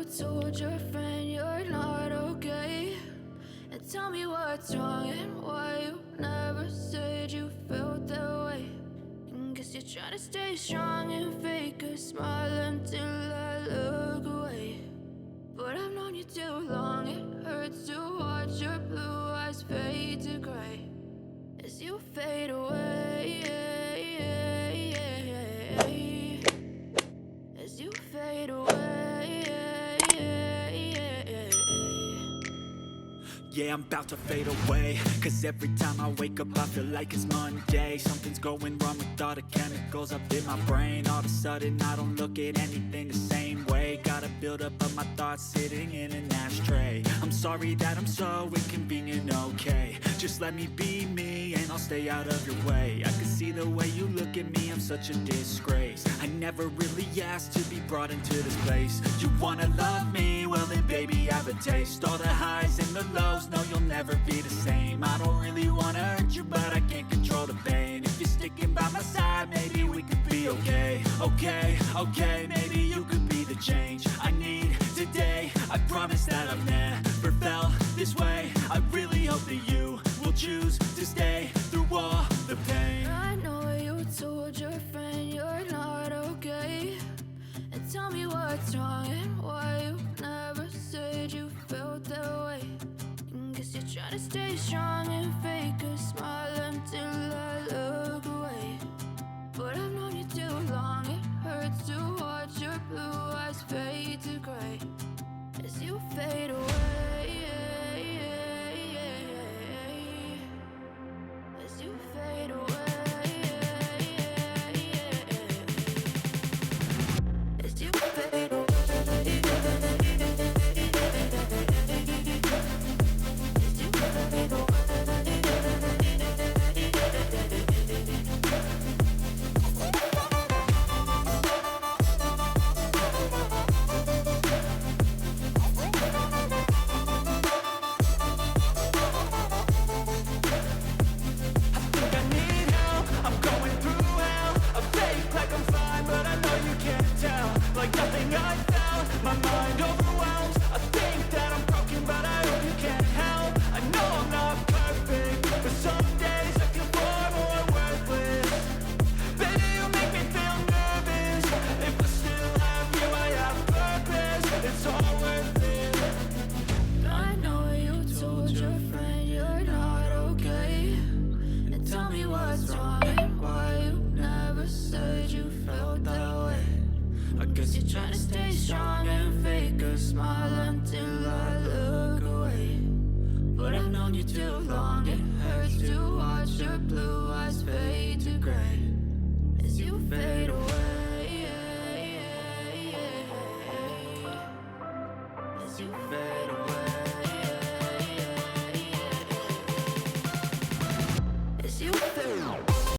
told your friend you're not okay? And tell me what's wrong and why you never said you felt that way. And guess you're trying to stay strong and fake a smile until I look away. But I've known you too long, it hurts to watch your blue eyes fade to gray as you fade away, as you fade away. Yeah, I'm about to fade away, cause every time I wake up I feel like it's Monday. Something's going wrong with all the chemicals up in my brain. All of a sudden I don't look at anything the same way. Got a build up of my thoughts sitting in an ashtray. I'm sorry that I'm so inconvenient, okay? Just let me be me and I'll stay out of your way. I can see the way you look at me, I'm such a disgrace. I never really asked to be brought into this place. You wanna love me? Well then baby, have a taste. All the highs and the lows, no, you'll never be the same. I don't really wanna hurt you, but I can't control the pain. If you're sticking by my side, maybe we could be okay. Okay, maybe you could be the change I need today. I promise that I've never felt this way. I really hope that you will choose to stay through all the pain. I know you told your friend you're not okay. And tell me what's wrong and why you never said you felt that way. Guess you're trying to stay strong and fake a smile until I look away. But I've known you too long, it hurts to watch your blue eyes fade to gray as you fade away, as you fade away, as you fade away. Trying to stay strong and fake a smile until I look away. But I've known you too long, it hurts to watch your blue eyes fade to gray as you fade away, as you fade